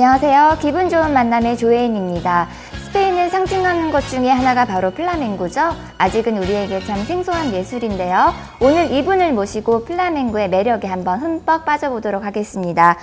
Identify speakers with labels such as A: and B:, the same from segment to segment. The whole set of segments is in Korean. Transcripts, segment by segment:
A: 안녕하세요. 기분 좋은 만남의 조혜인입니다. 스페인을 상징하는 것 중에 하나가 바로 플라멩고죠. 아직은 우리에게 참 생소한 예술인데요. 오늘 이분을 모시고 플라멩고의 매력에 한번 흠뻑 빠져보도록 하겠습니다.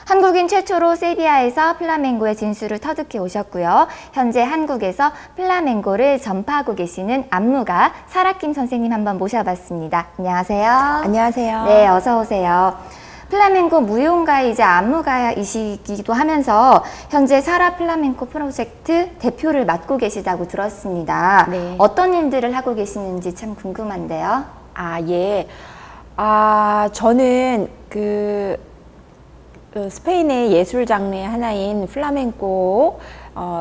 A: 한국인 최초로 세비야에서 플라멩고의 진수를 터득해 오셨고요. 현재 한국에서 플라멩고를 전파하고 계시는 안무가 사라킴 선생님 한번 모셔봤습니다. 안녕하세요.
B: 안녕하세요.
A: 네, 어서 오세요. 플라멩고 무용가이자 안무가이시기도 하면서 현재 사라 플라멩코 프로젝트 대표를 맡고 계시다고 들었습니다.
B: 네.
A: 어떤 일들을 하고 계시는지 참 궁금한데요.
B: 예. 저는 스페인의 예술 장르의 하나인 플라멩코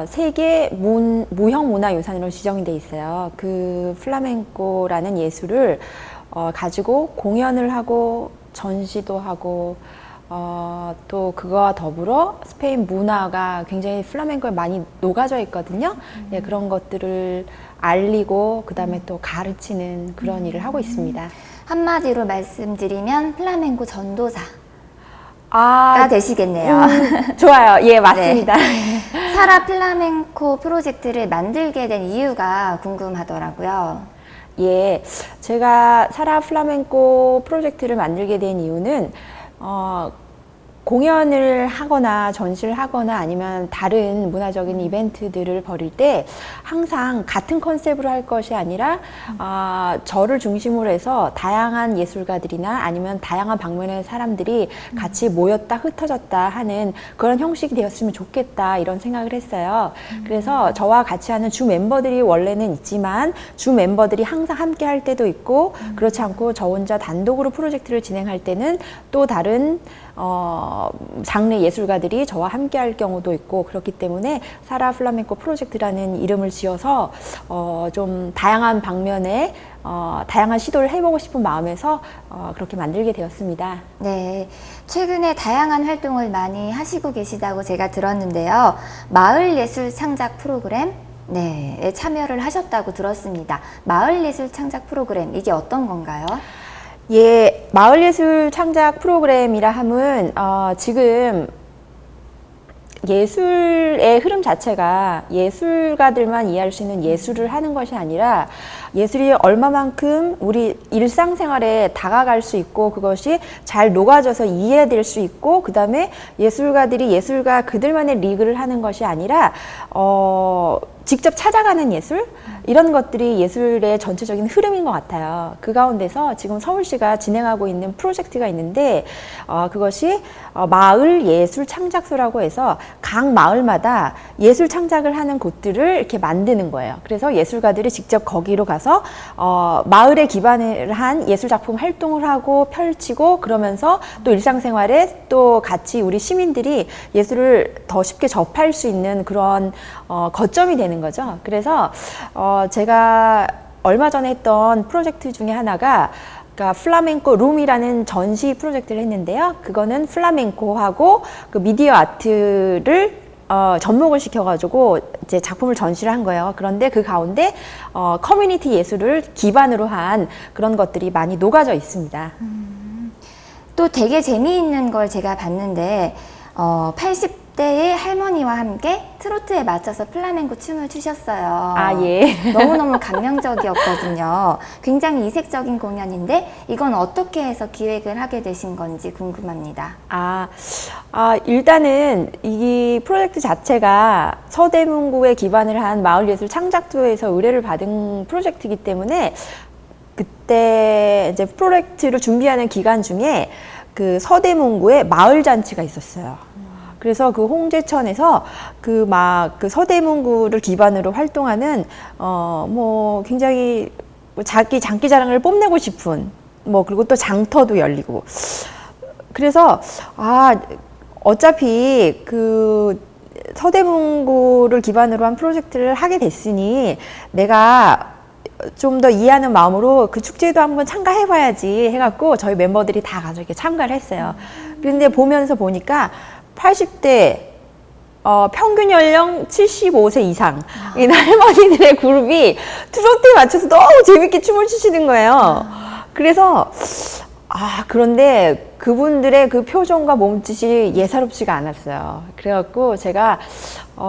B: 세계 무형 문화유산으로 지정이 돼 있어요. 그 플라멩코라는 예술을 가지고 공연을 하고 전시도 하고 또 그거와 더불어 스페인 문화가 굉장히 플라멩코에 많이 녹아져 있거든요. 네, 그런 것들을 알리고 그다음에 또 가르치는 그런 일을 하고 있습니다.
A: 한마디로 말씀드리면 플라멩코 전도사가 되시겠네요.
B: 좋아요. 예, 맞습니다.
A: 네. 사라 플라멩코 프로젝트를 만들게 된 이유가 궁금하더라고요.
B: 예, 제가 사라 플라멩코 프로젝트를 만들게 된 이유는 공연을 하거나 전시를 하거나 아니면 다른 문화적인 이벤트들을 벌일 때 항상 같은 컨셉으로 할 것이 아니라 저를 중심으로 해서 다양한 예술가들이나 아니면 다양한 방면의 사람들이 같이 모였다 흩어졌다 하는 그런 형식이 되었으면 좋겠다 이런 생각을 했어요. 그래서 저와 같이 하는 주 멤버들이 원래는 있지만 주 멤버들이 항상 함께 할 때도 있고 그렇지 않고 저 혼자 단독으로 프로젝트를 진행할 때는 또 다른 장르 예술가들이 저와 함께 할 경우도 있고 그렇기 때문에 사라 플라멩코 프로젝트라는 이름을 지어서 좀 다양한 방면에 다양한 시도를 해보고 싶은 마음에서 그렇게 만들게 되었습니다.
A: 네, 최근에 다양한 활동을 많이 하시고 계시다고 제가 들었는데요. 마을 예술 창작 프로그램 에 참여를 하셨다고 들었습니다. 마을 예술 창작 프로그램, 이게 어떤 건가요?
B: 예, 마을예술 창작 프로그램이라 함은 지금 예술의 흐름 자체가 예술가들만 이해할 수 있는 예술을 하는 것이 아니라 예술이 얼마만큼 우리 일상생활에 다가갈 수 있고 그것이 잘 녹아져서 이해될 수 있고 그 다음에 예술가들이 예술가 그들만의 리그를 하는 것이 아니라 직접 찾아가는 예술? 이런 것들이 예술의 전체적인 흐름인 것 같아요. 그 가운데서 지금 서울시가 진행하고 있는 프로젝트가 있는데 그것이 마을 예술 창작소라고 해서 각 마을마다 예술 창작을 하는 곳들을 이렇게 만드는 거예요. 그래서 예술가들이 직접 거기로 가서 마을에 기반을 한 예술 작품 활동을 하고 펼치고 그러면서 또 일상생활에 또 같이 우리 시민들이 예술을 더 쉽게 접할 수 있는 그런 거점이 되는 거죠. 그래서 제가 얼마 전에 했던 프로젝트 중에 하나가 그러니까 플라멩코 룸이라는 전시 프로젝트를 했는데요. 그거는 플라멩코하고 그 미디어 아트를 접목을 시켜가지고 이제 작품을 전시를 한 거예요. 그런데 그 가운데 커뮤니티 예술을 기반으로 한 그런 것들이 많이 녹아져 있습니다.
A: 또 되게 재미있는 걸 제가 봤는데 80대의 할머니와 함께 트로트에 맞춰서 플라멩코 춤을 추셨어요.
B: 예.
A: 너무너무 감명적이었거든요. 굉장히 이색적인 공연인데 이건 어떻게 해서 기획을 하게 되신 건지 궁금합니다.
B: 일단은 이 프로젝트 자체가 서대문구에 기반을 한 마을예술 창작소에서 의뢰를 받은 프로젝트이기 때문에 그때 이제 프로젝트를 준비하는 기간 중에 그 서대문구에 마을 잔치가 있었어요. 그래서 그 홍제천에서 그 서대문구를 기반으로 활동하는 굉장히 자기 장기자랑을 뽐내고 싶은 그리고 또 장터도 열리고 그래서 어차피 그 서대문구를 기반으로 한 프로젝트를 하게 됐으니 내가 좀 더 이해하는 마음으로 그 축제도 한번 참가해봐야지 해갖고 저희 멤버들이 다 가서 이렇게 참가를 했어요. 그런데 보니까 80대 평균 연령 75세 이상 이 할머니들의 그룹이 트로트에 맞춰서 너무 재밌게 춤을 추시는 거예요. 그래서 그런데 그분들의 그 표정과 몸짓이 예사롭지가 않았어요. 그래갖고 제가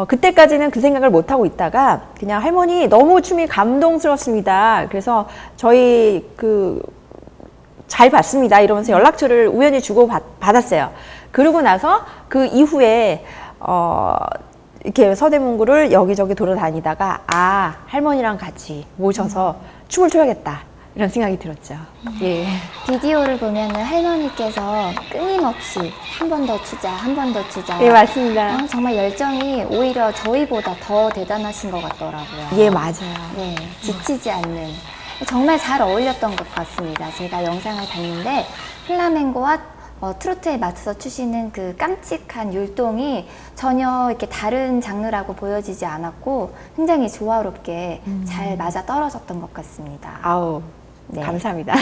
B: 그때까지는 그 생각을 못하고 있다가 그냥 할머니 너무 춤이 감동스럽습니다. 그래서 저희 잘 봤습니다. 이러면서 연락처를 우연히 주고 받았어요. 그러고 나서 그 이후에 이렇게 서대문구를 여기저기 돌아다니다가 할머니랑 같이 모셔서 춤을 춰야겠다. 이런 생각이 들었죠. 예.
A: 비디오를 보면은 할머니께서 끊임없이 한 번 더 추자, 한 번 더 추자.
B: 예, 맞습니다.
A: 정말 열정이 오히려 저희보다 더 대단하신 것 같더라고요.
B: 예, 맞아요.
A: 네, 지치지 않는. 정말 잘 어울렸던 것 같습니다. 제가 영상을 봤는데 플라멩고와 트로트에 맞춰서 추시는 그 깜찍한 율동이 전혀 이렇게 다른 장르라고 보여지지 않았고 굉장히 조화롭게 잘 맞아 떨어졌던 것 같습니다.
B: 아우,
A: 네.
B: 감사합니다.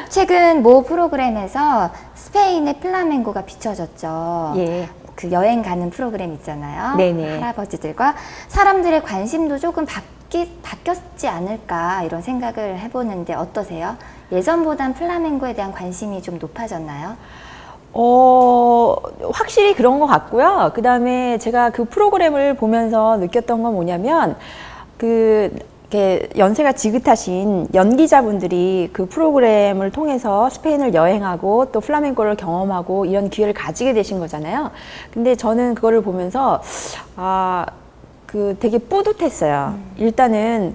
A: 최근 모 프로그램에서 스페인의 플라멩고가 비춰졌죠.
B: 예.
A: 그 여행 가는 프로그램 있잖아요.
B: 네네.
A: 할아버지들과 사람들의 관심도 조금 바뀌었지 않을까 이런 생각을 해보는데 어떠세요? 예전보단 플라멩고에 대한 관심이 좀 높아졌나요?
B: 확실히 그런 것 같고요. 그 다음에 제가 그 프로그램을 보면서 느꼈던 건 뭐냐면, 이렇게 연세가 지긋하신 연기자분들이 그 프로그램을 통해서 스페인을 여행하고 또 플라멩코를 경험하고 이런 기회를 가지게 되신 거잖아요. 근데 저는 그거를 보면서, 되게 뿌듯했어요. 일단은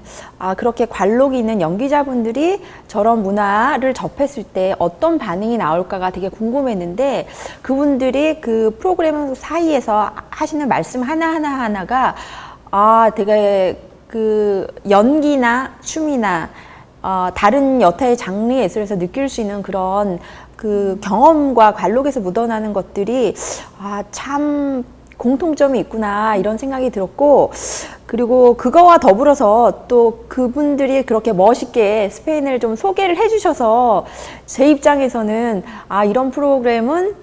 B: 그렇게 관록이 있는 연기자분들이 저런 문화를 접했을 때 어떤 반응이 나올까가 되게 궁금했는데 그분들이 그 프로그램 사이에서 하시는 말씀 하나가 되게 그 연기나 춤이나 다른 여타의 장르 예술에서 느낄 수 있는 그런 그 경험과 관록에서 묻어나는 것들이 참 공통점이 있구나 이런 생각이 들었고, 그리고 그거와 더불어서 또 그분들이 그렇게 멋있게 스페인을 좀 소개를 해주셔서 제 입장에서는 이런 프로그램은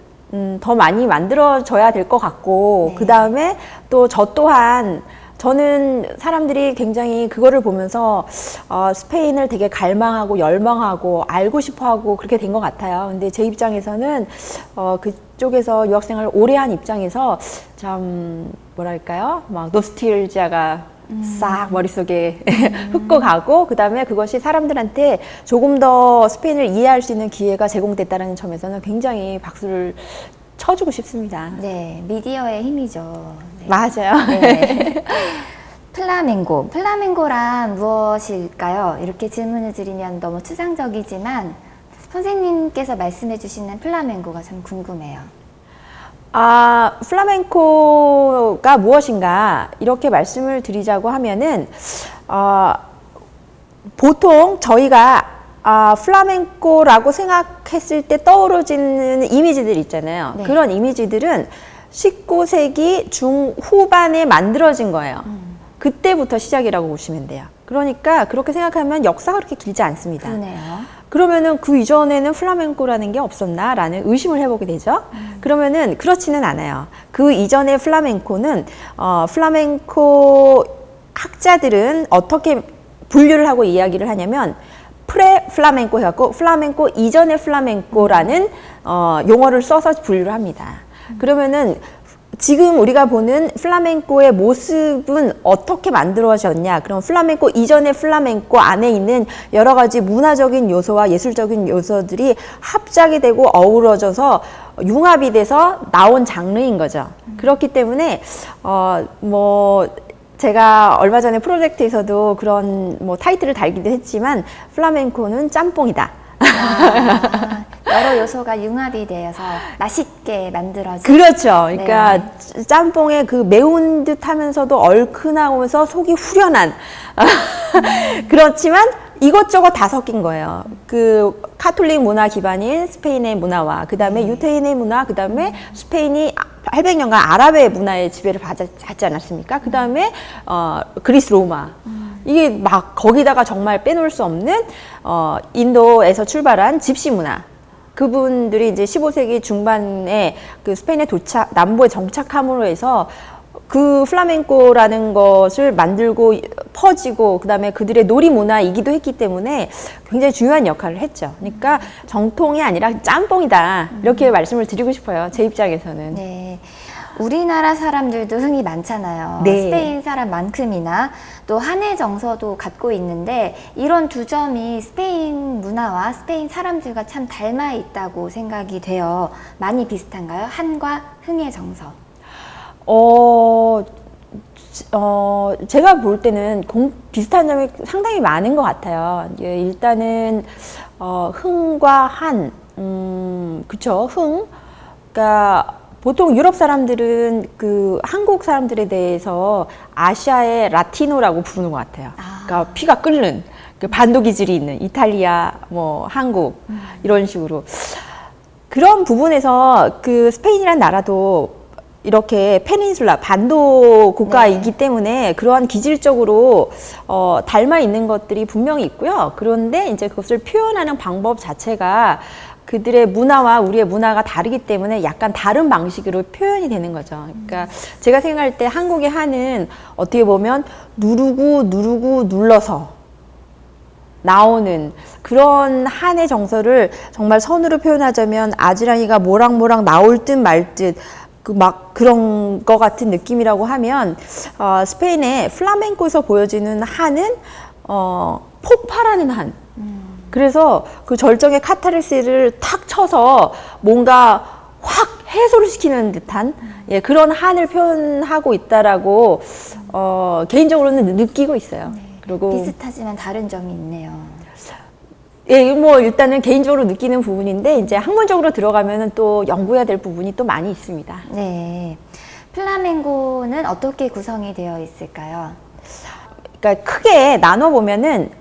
B: 더 많이 만들어져야 될 것 같고,
A: 네.
B: 그 다음에 또 저 또한 저는 사람들이 굉장히 그거를 보면서 스페인을 되게 갈망하고 열망하고 알고 싶어하고 그렇게 된 것 같아요. 근데 제 입장에서는 그쪽에서 유학생활을 오래 한 입장에서 참 뭐랄까요? 막 노스틸지아가 싹 머릿속에 흩어가고, 그 다음에 그것이 사람들한테 조금 더 스페인을 이해할 수 있는 기회가 제공됐다는 점에서는 굉장히 박수를 쳐주고 싶습니다.
A: 네, 미디어의 힘이죠. 네.
B: 맞아요.
A: 네. 플라멩고란 무엇일까요? 이렇게 질문을 드리면 너무 추상적이지만 선생님께서 말씀해 주시는 플라멩고가 참 궁금해요.
B: 플라멩코가 무엇인가 이렇게 말씀을 드리자고 하면은 보통 저희가 플라멩코라고 생각했을 때 떠오르지는 이미지들 있잖아요.
A: 네.
B: 그런 이미지들은 19세기 중후반에 만들어진 거예요. 그때부터 시작이라고 보시면 돼요. 그러니까 그렇게 생각하면 역사가 그렇게 길지 않습니다.
A: 그러네요.
B: 그러면은 그 이전에는 플라멩코라는 게 없었나라는 의심을 해보게 되죠. 그러면은 그렇지는 않아요. 그 이전의 플라멩코는 플라멩코 학자들은 어떻게 분류를 하고 이야기를 하냐면 프레 플라멩코 해갖고 플라멩코 이전의 플라멩코라는 용어를 써서 분류를 합니다. 그러면은 지금 우리가 보는 플라멩코의 모습은 어떻게 만들어졌냐? 그럼 플라멩코 이전의 플라멩코 안에 있는 여러 가지 문화적인 요소와 예술적인 요소들이 합작이 되고 어우러져서 융합이 돼서 나온 장르인 거죠. 그렇기 때문에 제가 얼마 전에 프로젝트에서도 그런 타이틀을 달기도 했지만 플라멩코는 짬뽕이다.
A: 여러 요소가 융합이 되어서 맛있게 만들어진.
B: 그렇죠. 그러니까
A: 네.
B: 짬뽕의 그 매운 듯 하면서도 얼큰하면서 속이 후련한 그렇지만 이것저것 다 섞인 거예요. 그 카톨릭 문화 기반인 스페인의 문화와 그 다음에 유태인의 문화, 그 다음에 스페인이 800년간 아랍의 문화의 지배를 받지 않았습니까? 그 다음에 그리스 로마. 이게 막 거기다가 정말 빼놓을 수 없는 인도에서 출발한 집시 문화. 그분들이 이제 15세기 중반에 그 스페인에 남부에 정착함으로 해서 그 플라멩코라는 것을 만들고 퍼지고 그다음에 그들의 놀이 문화이기도 했기 때문에 굉장히 중요한 역할을 했죠. 그러니까 정통이 아니라 짬뽕이다 이렇게 말씀을 드리고 싶어요. 제 입장에서는.
A: 네. 우리나라 사람들도 흥이 많잖아요.
B: 네.
A: 스페인 사람만큼이나 또 한의 정서도 갖고 있는데 이런 두 점이 스페인 문화와 스페인 사람들과 참 닮아 있다고 생각이 돼요. 많이 비슷한가요? 한과 흥의 정서.
B: 제가 볼 때는 비슷한 점이 상당히 많은 것 같아요. 예, 일단은 흥과 한, 그쵸? 흥. 그러니까 보통 유럽 사람들은 그 한국 사람들에 대해서 아시아의 라티노라고 부르는 것 같아요. 그러니까 피가 끓는 그 반도 기질이 있는 이탈리아, 뭐 한국 이런 식으로 그런 부분에서 그 스페인이라는 나라도 이렇게 페닌슐라 반도 국가이기
A: 네.
B: 때문에 그러한 기질적으로 닮아 있는 것들이 분명히 있고요. 그런데 이제 그것을 표현하는 방법 자체가 그들의 문화와 우리의 문화가 다르기 때문에 약간 다른 방식으로 표현이 되는 거죠. 그러니까 제가 생각할 때 한국의 한은 어떻게 보면 누르고 눌러서 나오는 그런 한의 정서를 정말 선으로 표현하자면 아지랑이가 모락모락 나올 듯 말 듯 막 그런 거 같은 느낌이라고 하면 스페인의 플라멩코에서 보여지는 한은 폭발하는 한. 그래서 그 절정의 카타르시스를 탁 쳐서 뭔가 확 해소를 시키는 듯한 예, 그런 한을 표현하고 있다라고 개인적으로는 느끼고 있어요.
A: 네.
B: 그리고
A: 비슷하지만 다른 점이 있네요.
B: 예, 뭐 일단은 개인적으로 느끼는 부분인데 이제 학문적으로 들어가면은 또 연구해야 될 부분이 또 많이 있습니다.
A: 네. 플라멩코는 어떻게 구성이 되어 있을까요?
B: 그러니까 크게 나눠 보면은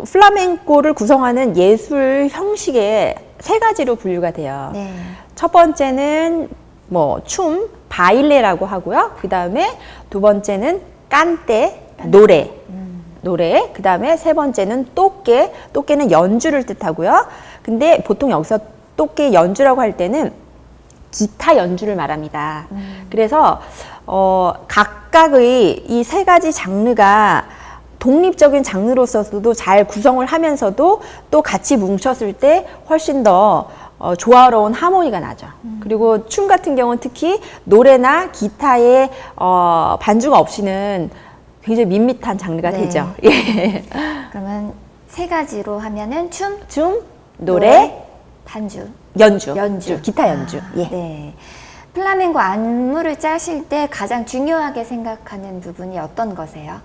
B: 플라멩코를 구성하는 예술 형식의 세 가지로 분류가 돼요.
A: 네.
B: 첫 번째는 뭐 춤, 바일레라고 하고요. 그 다음에 두 번째는 깐떼, 노래. 노래. 그 다음에 세 번째는 또깨. 또깨는 연주를 뜻하고요. 근데 보통 여기서 또깨 연주라고 할 때는 기타 연주를 말합니다. 그래서 각각의 이 세 가지 장르가 독립적인 장르로서도 잘 구성을 하면서도 또 같이 뭉쳤을 때 훨씬 더 조화로운 하모니가 나죠. 그리고 춤 같은 경우는 특히 노래나 기타의 반주가 없이는 굉장히 밋밋한 장르가
A: 네.
B: 되죠. 예.
A: 그러면 세 가지로 하면은 춤,
B: 춤, 노래,
A: 반주,
B: 연주, 기타 연주. 예.
A: 네. 플라멩코 안무를 짜실 때 가장 중요하게 생각하는 부분이 어떤 거세요?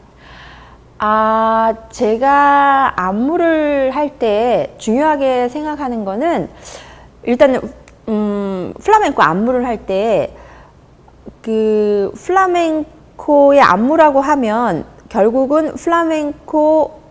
B: 제가 안무를 할 때 중요하게 생각하는 거는 일단은 플라멩코 안무를 할 때 그 플라멩코의 안무라고 하면 결국은 플라멩코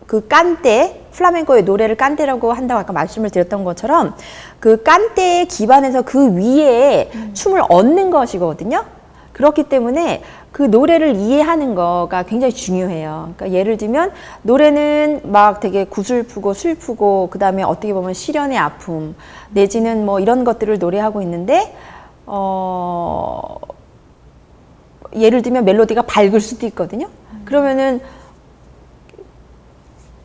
B: 그 깐떼, 플라멩코의 노래를 깐떼라고 한다고 아까 말씀을 드렸던 것처럼 그 깐떼에 기반해서 그 위에 춤을 얻는 것이거든요. 그렇기 때문에 그 노래를 이해하는 거가 굉장히 중요해요. 그러니까 예를 들면 노래는 막 되게 구슬프고 슬프고 그 다음에 어떻게 보면 시련의 아픔 내지는 뭐 이런 것들을 노래하고 있는데 예를 들면 멜로디가 밝을 수도 있거든요. 그러면은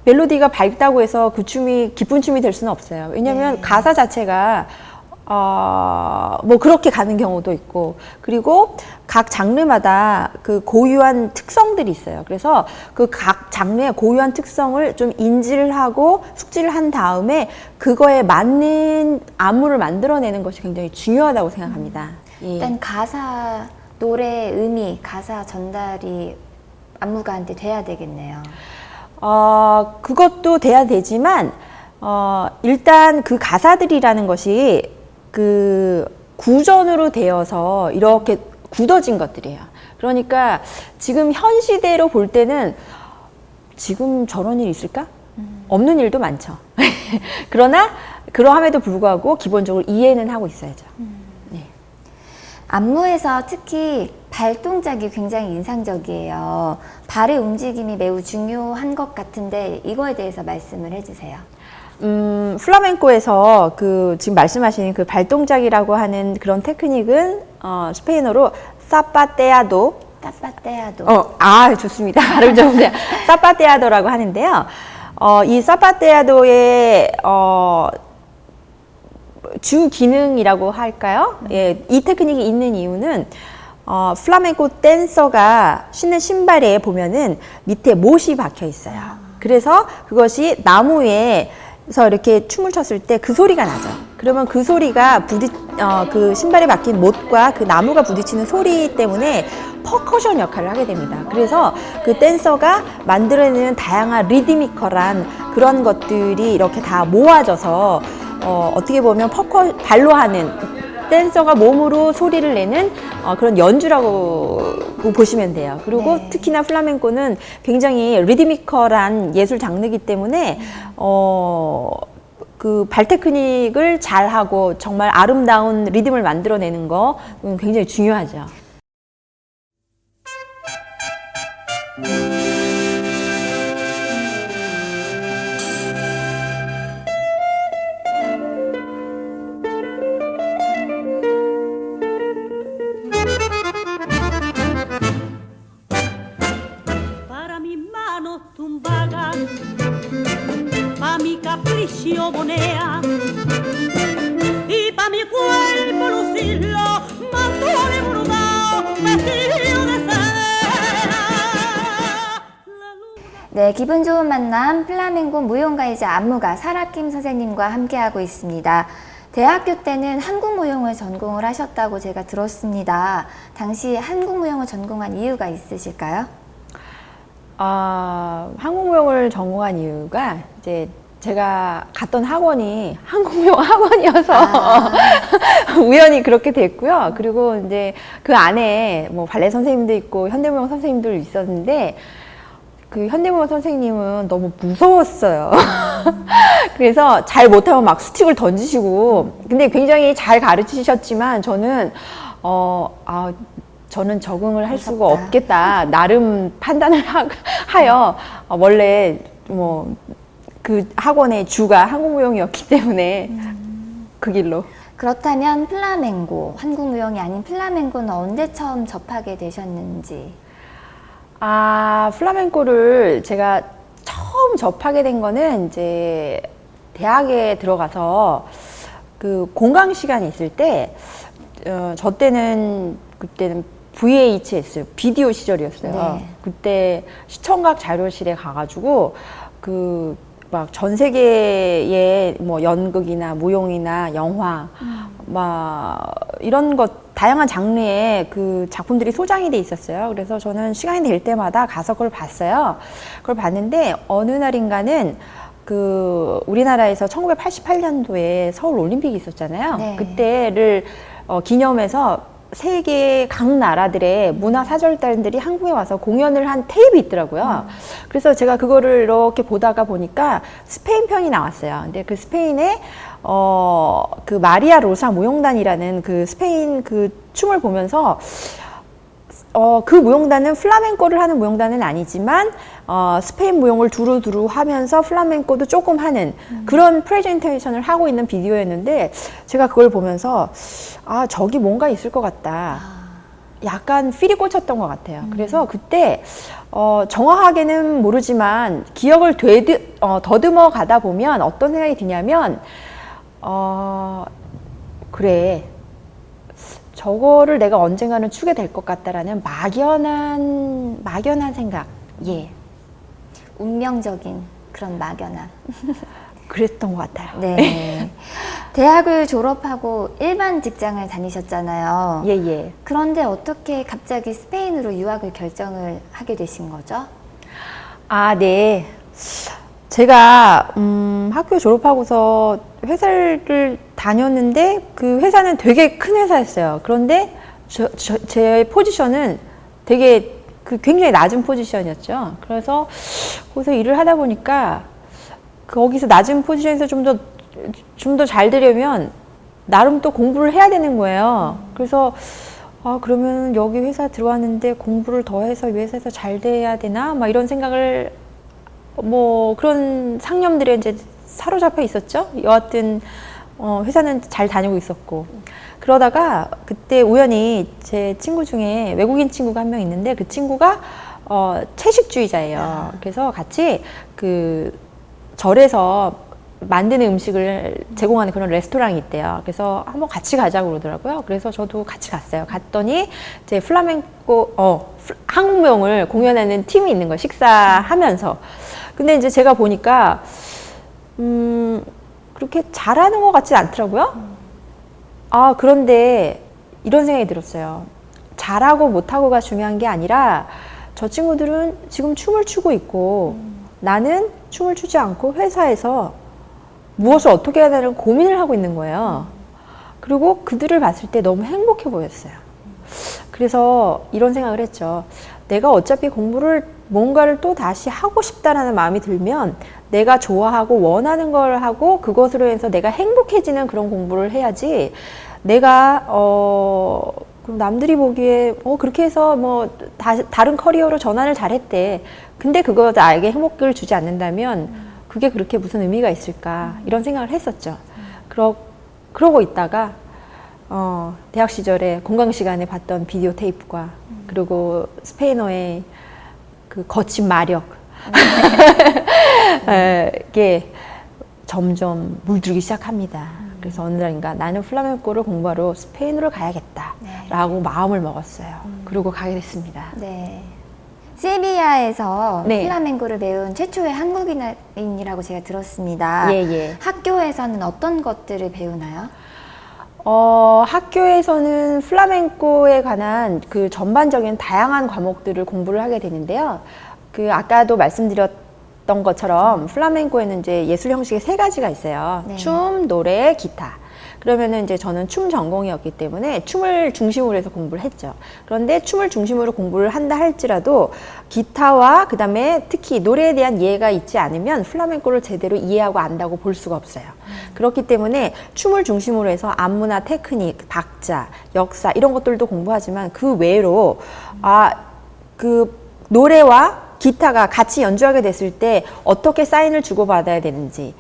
B: 멜로디가 밝다고 해서 그 춤이 기쁜 춤이 될 수는 없어요. 왜냐하면
A: 네.
B: 가사 자체가 뭐 그렇게 가는 경우도 있고 그리고 각 장르마다 그 고유한 특성들이 있어요. 그래서 그 각 장르의 고유한 특성을 좀 인지를 하고 숙지를 한 다음에 그거에 맞는 안무를 만들어내는 것이 굉장히 중요하다고 생각합니다. 예.
A: 일단 가사, 노래 의미, 가사 전달이 안무가한테 돼야 되겠네요.
B: 그것도 돼야 되지만 일단 그 가사들이라는 것이 그 구전으로 되어서 이렇게 굳어진 것들이에요. 그러니까 지금 현 시대로 볼 때는 지금 저런 일이 있을까? 없는 일도 많죠. 그러나 그러함에도 불구하고 기본적으로 이해는 하고 있어야죠. 네.
A: 안무에서 특히 발 동작이 굉장히 인상적이에요. 발의 움직임이 매우 중요한 것 같은데 이거에 대해서 말씀을 해주세요.
B: 플라멩코에서 그 지금 말씀하신 그 발동작이라고 하는 그런 테크닉은 스페인어로 사파테아도.
A: 까빠떼야도.
B: 좋습니다. 발음 좋으세요. 사파테아도라고 하는데요. 이 사파테아도의 주 기능이라고 할까요? 예, 이 테크닉이 있는 이유는 플라멩코 댄서가 신는 신발에 보면은 밑에 못이 박혀 있어요. 그래서 그것이 나무에서 이렇게 춤을 췄을 때 그 소리가 나죠. 그러면 그 소리가 그 신발에 박힌 못과 그 나무가 부딪히는 소리 때문에 퍼커션 역할을 하게 됩니다. 그래서 그 댄서가 만들어내는 다양한 리드미컬한 그런 것들이 이렇게 다 모아져서 어떻게 보면 발로 하는 댄서가 몸으로 소리를 내는 그런 연주라고 보시면 돼요. 그리고
A: 네.
B: 특히나 플라멩코는 굉장히 리드미컬한 예술 장르이기 때문에 그 발 테크닉을 잘하고 정말 아름다운 리듬을 만들어내는 거 굉장히 중요하죠.
C: Para mis manos tumbadas, pa' mi capricho monea, y pa' mi cuerpo lucirlo, manto de bordado, vestido de seda. La luna
A: 네, 기분 좋은 만남 플라멩코 무용가이자 안무가 사라킴 선생님과 함께하고 있습니다. 대학교 때는 한국무용을 전공을 하셨다고 제가 들었습니다. 당시 한국무용을 전공한 이유가 있으실까요?
B: 한국무용을 전공한 이유가 이제 제가 갔던 학원이 한국무용 학원이어서 우연히 그렇게 됐고요. 그리고 이제 그 안에 뭐 발레 선생님도 있고 현대무용 선생님도 있었는데 그 현대무용 선생님은 너무 무서웠어요. 그래서 잘 못하면 막 스틱을 던지시고, 근데 굉장히 잘 가르치셨지만 저는 저는 적응을 할 수가
A: 무섭다.
B: 없겠다. 나름 판단을 하여 원래 뭐 그 학원의 주가 한국무용이었기 때문에 그 길로.
A: 그렇다면 플라멩코, 한국무용이 아닌 플라멩코는 언제 처음 접하게 되셨는지?
B: 플라멩코를 제가 처음 접하게 된 거는 이제 대학에 들어가서 그 공강 시간이 있을 때, 그때는 VHS 비디오 시절이었어요.
A: 네.
B: 그때 시청각 자료실에 가가지고 막 전 세계의 뭐 연극이나 무용이나 영화 막 이런 것 다양한 장르의 그 작품들이 소장이 돼 있었어요. 그래서 저는 시간이 될 때마다 가서 그걸 봤어요. 그걸 봤는데 어느 날인가는 그 우리나라에서 1988년도에 서울 올림픽이 있었잖아요.
A: 네.
B: 그때를 기념해서 세계 각 나라들의 문화사절단들이 한국에 와서 공연을 한 테이프 있더라고요. 그래서 제가 그거를 이렇게 보다가 보니까 스페인 편이 나왔어요. 근데 그 스페인에 그 마리아 로사 무용단이라는 그 스페인 그 춤을 보면서 그 무용단은 플라멩코를 하는 무용단은 아니지만 스페인 무용을 두루두루 하면서 플라멩코도 조금 하는 그런 프레젠테이션을 하고 있는 비디오였는데 제가 그걸 보면서 저기 뭔가 있을 것 같다. 약간 필이 꽂혔던 것 같아요. 그래서 그때 정확하게는 모르지만 기억을 더듬어 가다 보면 어떤 생각이 드냐면 그래, 저거를 내가 언젠가는 추게 될 것 같다라는 막연한 생각. 예.
A: 운명적인 그런 막연함.
B: 그랬던 것 같아요.
A: 네. 대학을 졸업하고 일반 직장을 다니셨잖아요.
B: 예, 예.
A: 그런데 어떻게 갑자기 스페인으로 유학을 결정을 하게 되신 거죠?
B: 네. 제가 학교 졸업하고서 회사를 다녔는데 그 회사는 되게 큰 회사였어요. 그런데 제 포지션은 되게 굉장히 낮은 포지션이었죠. 그래서 거기서 일을 하다 보니까 거기서 낮은 포지션에서 좀 더 잘 되려면 나름 또 공부를 해야 되는 거예요. 그래서 그러면 여기 회사 들어왔는데 공부를 더 해서 이 회사에서 잘 돼야 되나? 막 이런 생각을 그런 상념들에 이제 사로잡혀 있었죠. 여하튼 회사는 잘 다니고 있었고. 그러다가 그때 우연히 제 친구 중에 외국인 친구가 한 명 있는데 그 친구가 채식주의자예요. 그래서 같이 그 절에서 만드는 음식을 제공하는 그런 레스토랑이 있대요. 그래서 한번 같이 가자고 그러더라고요. 그래서 저도 같이 갔어요. 갔더니 이제 플라멩코 한국명을 공연하는 팀이 있는 거예요. 식사하면서. 근데 이제 제가 보니까 그렇게 잘하는 것 같지 않더라고요. 그런데 이런 생각이 들었어요. 잘하고 못하고가 중요한 게 아니라 저 친구들은 지금 춤을 추고 있고 나는 춤을 추지 않고 회사에서 무엇을 어떻게 해야 되는 고민을 하고 있는 거예요. 그리고 그들을 봤을 때 너무 행복해 보였어요. 그래서 이런 생각을 했죠. 내가 어차피 공부를 뭔가를 또 다시 하고 싶다라는 마음이 들면 내가 좋아하고 원하는 걸 하고 그것으로 해서 내가 행복해지는 그런 공부를 해야지. 내가 그럼 남들이 보기에 그렇게 해서 뭐 다른 커리어로 전환을 잘했대. 근데 그거 나에게 행복을 주지 않는다면 그게 그렇게 무슨 의미가 있을까 이런 생각을 했었죠. 그러고 있다가 대학 시절에 공강 시간에 봤던 비디오 테이프과 그리고 스페인어의 그 거친 마력 이게 점점 물들기 시작합니다. 그래서 어느 날인가 나는 플라멩코를 공부하러 스페인으로 가야겠다라고 마음을 먹었어요. 그리고 가게 됐습니다.
A: 네. 세비야에서
B: 네.
A: 플라멩코를 배운 최초의 한국인이라고 제가 들었습니다.
B: 예.
A: 학교에서는 어떤 것들을 배우나요?
B: 학교에서는 플라멩코에 관한 그 전반적인 다양한 과목들을 공부를 하게 되는데요. 그 아까도 말씀드렸던 것처럼 플라멩코에는 이제 예술 형식이 3가지가 있어요.
A: 네.
B: 춤, 노래, 기타. 그러면은 이제 저는 춤 전공이었기 때문에 춤을 중심으로 해서 공부를 했죠. 그런데 춤을 중심으로 공부를 한다 할지라도 기타와 그다음에 특히 노래에 대한 이해가 있지 않으면 플라멩코를 제대로 이해하고 안다고 볼 수가 없어요. 그렇기 때문에 춤을 중심으로 해서 안무나 테크닉, 박자, 역사 이런 것들도 공부하지만 그 외로 그 노래와 기타가 같이 연주하게 됐을 때 어떻게 사인을 주고받아야 되는지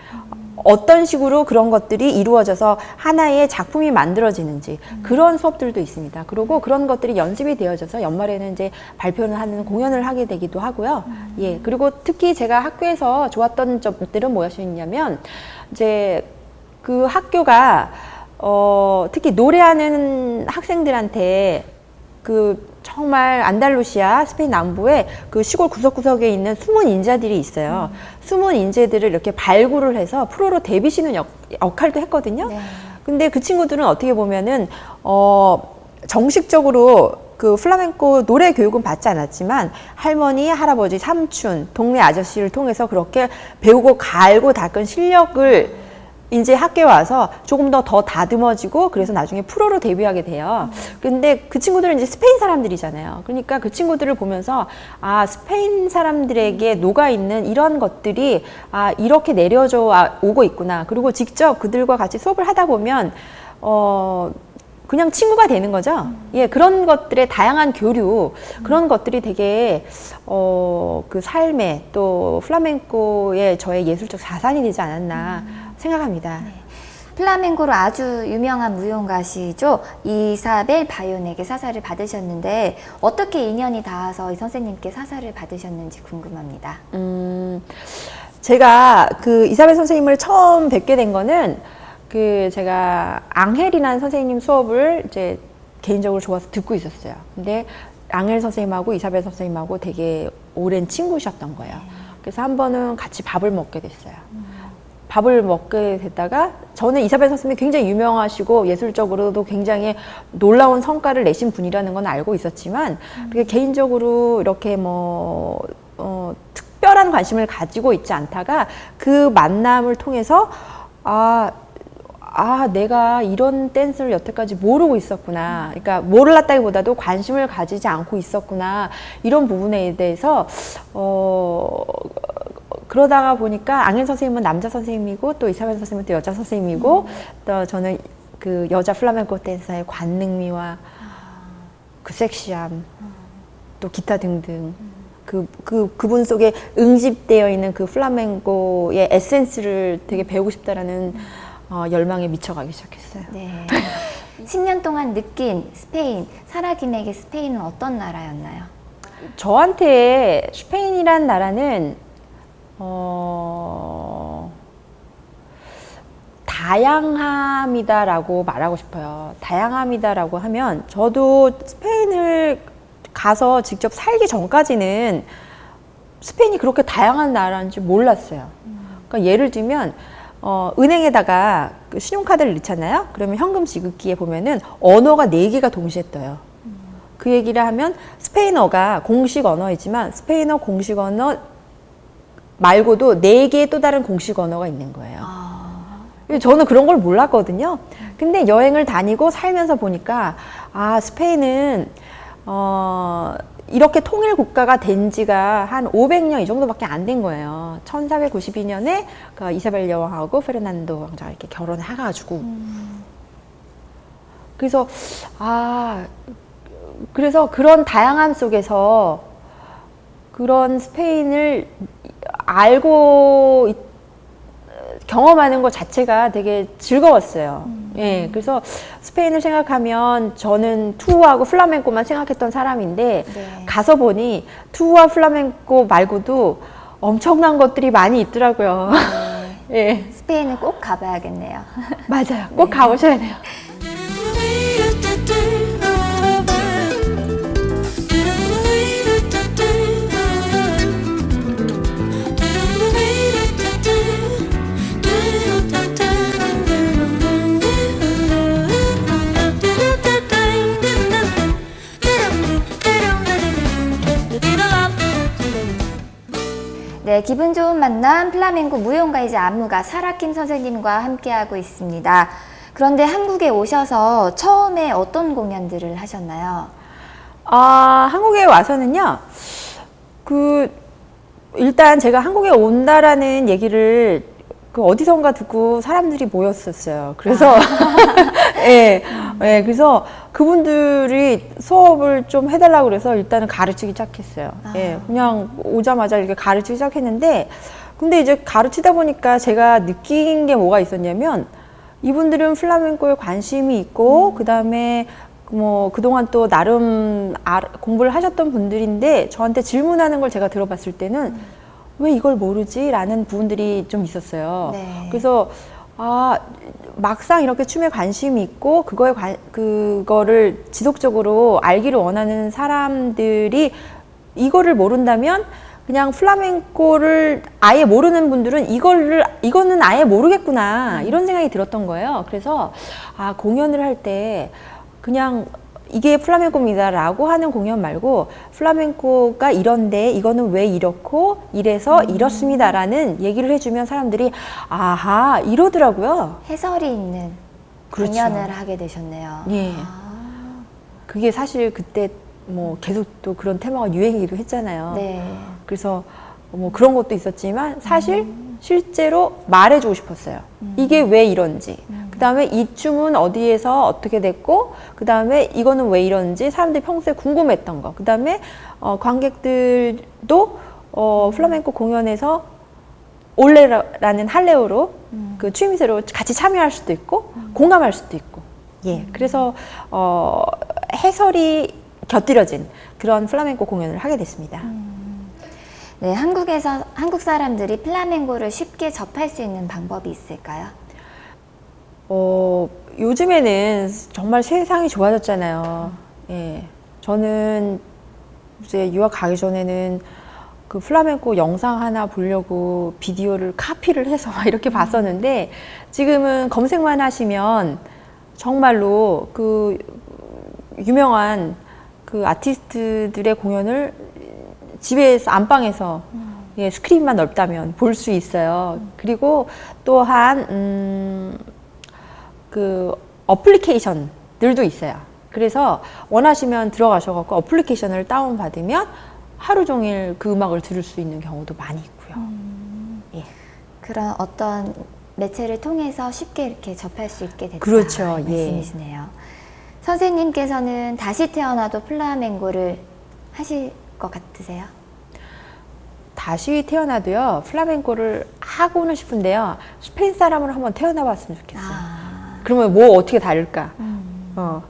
B: 어떤 식으로 그런 것들이 이루어져서 하나의 작품이 만들어지는지 그런 수업들도 있습니다. 그리고 그런 것들이 연습이 되어져서 연말에는 이제 발표를 하는 공연을 하게 되기도 하고요. 예. 그리고 특히 제가 학교에서 좋았던 점들은 무엇이냐면 이제 그 학교가 특히 노래하는 학생들한테 그 정말 안달루시아 스페인 남부에 그 시골 구석구석에 있는 숨은 인자들이 있어요. 숨은 인재들을 이렇게 발굴을 해서 프로로 데뷔시는 역할도 했거든요.
A: 네.
B: 근데 그 친구들은 어떻게 보면은 정식적으로 그 플라멩코 노래 교육은 받지 않았지만 할머니, 할아버지, 삼촌, 동네 아저씨를 통해서 그렇게 배우고 갈고 닦은 실력을 이제 학교에 와서 조금 더 다듬어지고 그래서 나중에 프로로 데뷔하게 돼요. 근데 그 친구들은 이제 스페인 사람들이잖아요. 그러니까 그 친구들을 보면서 스페인 사람들에게 녹아있는 이런 것들이 이렇게 내려져 오고 있구나. 그리고 직접 그들과 같이 수업을 하다 보면 그냥 친구가 되는 거죠. 예, 그런 것들의 다양한 교류, 그런 것들이 되게 그 삶에 또 플라멩코의 저의 예술적 자산이 되지 않았나 생각합니다.
A: 플라멩코로 아주 유명한 무용가시죠. 이사벨 바요넥의 사사를 받으셨는데 어떻게 인연이 닿아서 이 선생님께 사사를 받으셨는지 궁금합니다.
B: 제가 그 이사벨 선생님을 처음 뵙게 된 거는 그 제가 앙헬이라는 선생님 수업을 이제 개인적으로 좋아서 듣고 있었어요. 근데 앙헬 선생님하고 이사벨 선생님하고 되게 오랜 친구셨던 거예요. 그래서 한 번은 같이 밥을 먹게 됐어요. 밥을 먹게 됐다가 저는 이사벨 선생님이 굉장히 유명하시고 예술적으로도 굉장히 놀라운 성과를 내신 분이라는 건 알고 있었지만 그게 개인적으로 이렇게 특별한 관심을 가지고 있지 않다가 그 만남을 통해서 내가 이런 댄스를 여태까지 모르고 있었구나. 그러니까 몰랐다기보다도 관심을 가지지 않고 있었구나. 이런 부분에 대해서 그러다가 보니까 앙헬 선생님은 남자 선생님이고 또 이사벨 선생님은 또 여자 선생님이고 또 저는 그 여자 플라멩코 댄서의 관능미와 그 섹시함 또 기타 등등 그분 속에 응집되어 있는 그 플라멩코의 에센스를 되게 배우고 싶다라는 열망에 미쳐가기 시작했어요.
A: 네. 10년 동안 느낀 스페인, 사라 김에게 스페인은 어떤 나라였나요?
B: 저한테 스페인이란 나라는 다양함이다라고 말하고 싶어요. 다양함이다라고 하면 저도 스페인을 가서 직접 살기 전까지는 스페인이 그렇게 다양한 나라인지 몰랐어요. 그러니까 예를 들면 은행에다가 그 신용카드를 넣잖아요. 그러면 현금 지급기에 보면은 언어가 4개가 동시에 떠요. 그 얘기를 하면 스페인어가 공식 언어이지만 스페인어 공식 언어 말고도 4개의 또 다른 공식 언어가 있는 거예요. 저는 그런 걸 몰랐거든요. 근데 여행을 다니고 살면서 보니까 스페인은 이렇게 통일 국가가 된 지가 한 500년 이 정도밖에 안 된 거예요. 1492년에 그 이사벨 여왕하고 페르난도 왕자가 이렇게 결혼을 해가지고. 그래서 그런 다양함 속에서 그런 스페인을 알고 경험하는 것 자체가 되게 즐거웠어요. 예, 그래서 스페인을 생각하면 저는 투우하고 플라멩코만 생각했던 사람인데
A: 네.
B: 가서 보니 투우와 플라멩코 말고도 엄청난 것들이 많이 있더라고요. 예,
A: 스페인은 꼭 가봐야겠네요.
B: 맞아요. 꼭 가보셔야 돼요.
A: 네, 기분 좋은 만남 플라멩코 무용가이자 안무가 사라킴 선생님과 함께하고 있습니다. 그런데 한국에 오셔서 처음에 어떤 공연들을 하셨나요?
B: 한국에 와서는요, 일단 제가 한국에 온다라는 얘기를 어디선가 듣고 사람들이 모였었어요. 그래서, 그래서 그분들이 수업을 좀 해달라고 그래서 일단은 가르치기 시작했어요. 그냥 오자마자 이렇게 가르치기 시작했는데, 근데 이제 가르치다 보니까 제가 느낀 게 뭐가 있었냐면, 이분들은 플라멩코에 관심이 있고, 그 다음에 그동안 또 나름 공부를 하셨던 분들인데, 저한테 질문하는 걸 제가 들어봤을 때는, 왜 이걸 모르지? 라는 부분들이 좀 있었어요.
A: 네.
B: 그래서, 막상 이렇게 춤에 관심이 있고, 그거를 지속적으로 알기를 원하는 사람들이 이거를 모른다면, 그냥 플라멩코를 아예 모르는 분들은 이거는 아예 모르겠구나. 이런 생각이 들었던 거예요. 그래서, 공연을 할 때 그냥 이게 플라멩코입니다라고 하는 공연 말고 플라멩코가 이런데 이거는 왜 이렇고 이래서 이렇습니다라는 얘기를 해주면 사람들이 아하 이러더라고요.
A: 해설이 있는
B: 그렇죠.
A: 공연을 하게 되셨네요.
B: 예. 그게 사실 그때 계속 또 그런 테마가 유행이기도 했잖아요.
A: 네.
B: 그래서 그런 것도 있었지만 사실 실제로 말해주고 싶었어요. 이게 왜 이런지. 그 다음에 이 춤은 어디에서 어떻게 됐고, 그 다음에 이거는 왜 이런지 사람들이 평소에 궁금했던 거. 그 다음에 관객들도 플라멩코 공연에서 올레라는 할레오로 그 취임새로 같이 참여할 수도 있고, 공감할 수도 있고. 예. 그래서 해설이 곁들여진 그런 플라멩코 공연을 하게 됐습니다.
A: 네, 한국 사람들이 플라멩코를 쉽게 접할 수 있는 방법이 있을까요?
B: 요즘에는 정말 세상이 좋아졌잖아요. 예. 저는 이제 유학 가기 전에는 그 플라멩코 영상 하나 보려고 비디오를 카피를 해서 이렇게 봤었는데 지금은 검색만 하시면 정말로 그 유명한 그 아티스트들의 공연을 집에서 안방에서 스크린만 넓다면 볼 수 있어요. 그리고 또한 그 어플리케이션들도 있어요. 그래서 원하시면 들어가셔갖고 어플리케이션을 다운 받으면 하루 종일 그 음악을 들을 수 있는 경우도 많이 있고요. 예.
A: 그런 어떤 매체를 통해서 쉽게 이렇게 접할 수 있게 됐다.
B: 그렇죠.
A: 말씀이시네요. 선생님께서는 다시 태어나도 플라멩코를 하실 것 같으세요?
B: 다시 태어나도요 플라멩코를 하고는 싶은데요 스페인 사람으로 한번 태어나 봤으면 좋겠어요. 그러면 뭐 어떻게 다를까?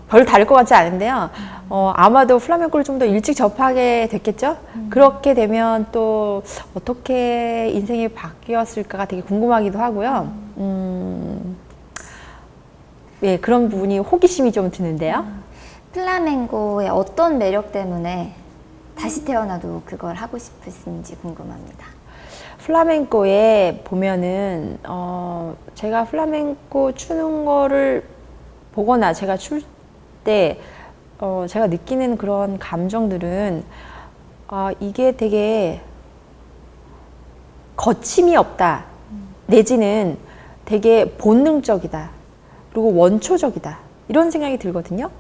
B: 별로 다를 것 같지 않은데요. 아마도 플라멩코를 좀 더 일찍 접하게 됐겠죠? 그렇게 되면 또 어떻게 인생이 바뀌었을까가 되게 궁금하기도 하고요. 예, 그런 부분이 호기심이 좀 드는데요.
A: 플라멩코의 어떤 매력 때문에 다시 태어나도 그걸 하고 싶으신지 궁금합니다.
B: 플라멩코에 보면은 제가 플라멩코 추는 거를 보거나 제가 출 때 제가 느끼는 그런 감정들은 이게 되게 거침이 없다 내지는 되게 본능적이다 그리고 원초적이다 이런 생각이 들거든요.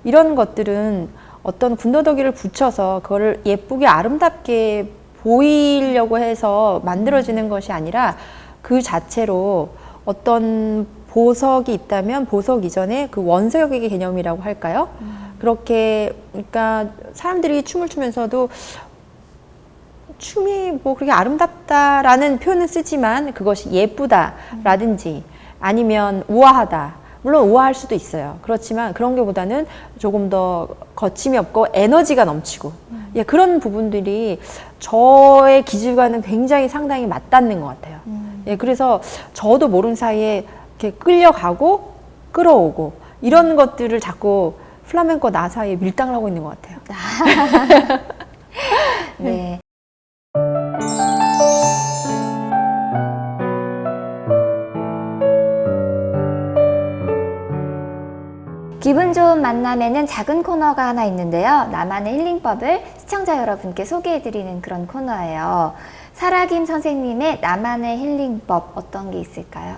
B: 이런 것들은 어떤 군더더기를 붙여서 그거를 예쁘게 아름답게 보이려고 해서 만들어지는 것이 아니라 그 자체로 어떤 보석이 있다면 보석 이전에 그 원석의 개념이라고 할까요? 그렇게 그러니까 사람들이 춤을 추면서도 춤이 뭐 그렇게 아름답다라는 표현은 쓰지만 그것이 예쁘다라든지 아니면 우아하다. 물론 우아할 수도 있어요. 그렇지만 그런 게보다는 조금 더 거침이 없고 에너지가 넘치고 예, 그런 부분들이 저의 기질과는 굉장히 상당히 맞닿는 것 같아요. 예, 그래서 저도 모르는 사이에 이렇게 끌려가고 끌어오고 이런 것들을 자꾸 플라멩코 나 사이에 밀당을 하고 있는 것 같아요.
A: 네. 기분 좋은 만남에는 작은 코너가 하나 있는데요. 나만의 힐링법을 시청자 여러분께 소개해드리는 그런 코너예요. 살아김 선생님의 나만의 힐링법 어떤 게 있을까요?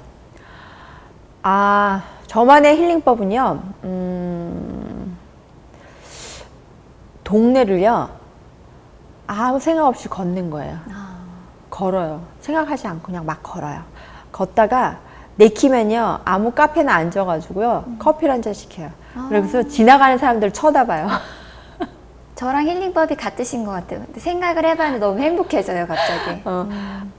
B: 저만의 힐링법은요, 동네를요, 아무 생각 없이 걷는 거예요. 걸어요. 생각하지 않고 그냥 막 걸어요. 걷다가 내키면요, 아무 카페나 앉아가지고요, 커피를 한 잔 시켜요. 그래서 지나가는 사람들 쳐다봐요.
A: 저랑 힐링법이 같으신 것 같아요. 근데 생각을 해봤는데 너무 행복해져요, 갑자기.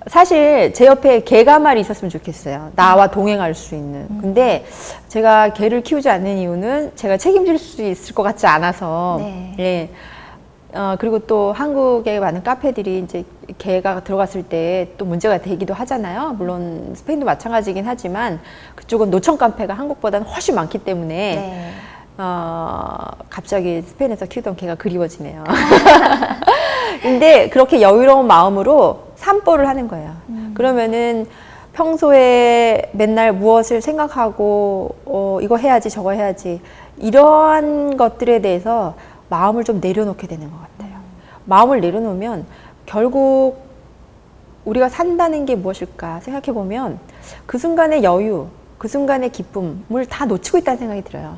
B: 사실 제 옆에 개가 한 마리 있었으면 좋겠어요. 나와 동행할 수 있는. 근데 제가 개를 키우지 않는 이유는 제가 책임질 수 있을 것 같지 않아서.
A: 네.
B: 예. 그리고 또 한국에 많은 카페들이 이제 개가 들어갔을 때 또 문제가 되기도 하잖아요. 물론 스페인도 마찬가지긴 하지만 그쪽은 노천 카페가 한국보다는 훨씬 많기 때문에
A: 네.
B: 갑자기 스페인에서 키우던 개가 그리워지네요. 근데 그렇게 여유로운 마음으로 산보를 하는 거예요. 그러면은 평소에 맨날 무엇을 생각하고 이거 해야지 저거 해야지 이러한 것들에 대해서 마음을 좀 내려놓게 되는 것 같아요. 마음을 내려놓으면 결국 우리가 산다는 게 무엇일까 생각해 보면 그 순간의 여유, 그 순간의 기쁨을 다 놓치고 있다는 생각이 들어요.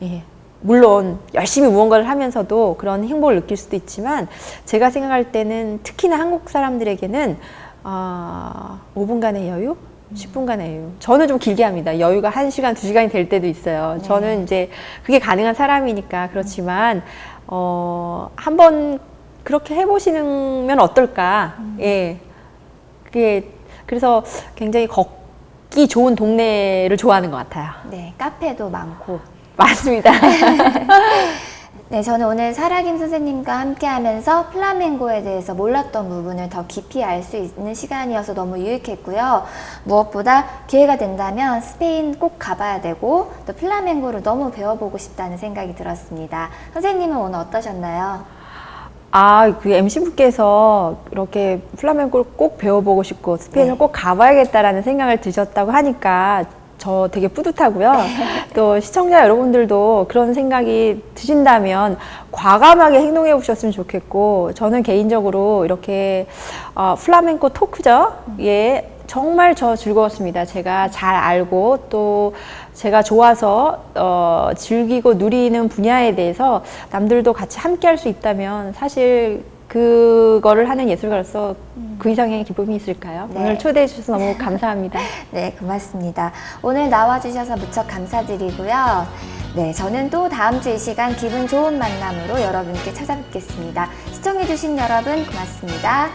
B: 예. 물론 열심히 무언가를 하면서도 그런 행복을 느낄 수도 있지만 제가 생각할 때는 특히나 한국 사람들에게는 5분간의 여유? 10분간의 여유. 저는 좀 길게 합니다. 여유가 1시간, 2시간이 될 때도 있어요. 저는 이제 그게 가능한 사람이니까 그렇지만 한번 그렇게 해보시면 어떨까. 예. 그게 그래서 굉장히 걷기 좋은 동네를 좋아하는 것 같아요.
A: 네, 카페도 많고.
B: 맞습니다.
A: 네, 저는 오늘 살아김 선생님과 함께 하면서 플라멩코에 대해서 몰랐던 부분을 더 깊이 알 수 있는 시간이어서 너무 유익했고요. 무엇보다 기회가 된다면 스페인 꼭 가봐야 되고 또 플라멩코를 너무 배워보고 싶다는 생각이 들었습니다. 선생님은 오늘 어떠셨나요?
B: 그 MC분께서 이렇게 플라멩코를 꼭 배워보고 싶고 스페인을 꼭 가봐야겠다라는 생각을 드셨다고 하니까 저 되게 뿌듯하고요. 또 시청자 여러분들도 그런 생각이 드신다면 과감하게 행동해 보셨으면 좋겠고 저는 개인적으로 이렇게 플라멩코 토크죠. 예, 정말 저 즐거웠습니다. 제가 잘 알고 또 제가 좋아서 즐기고 누리는 분야에 대해서 남들도 같이 함께 할 수 있다면 사실 그거를 하는 예술가로서 그 이상의 기쁨이 있을까요?
A: 네.
B: 오늘 초대해 주셔서 너무 감사합니다.
A: 네, 고맙습니다. 오늘 나와주셔서 무척 감사드리고요. 네, 저는 또 다음 주 이 시간 기분 좋은 만남으로 여러분께 찾아뵙겠습니다. 시청해주신 여러분 고맙습니다.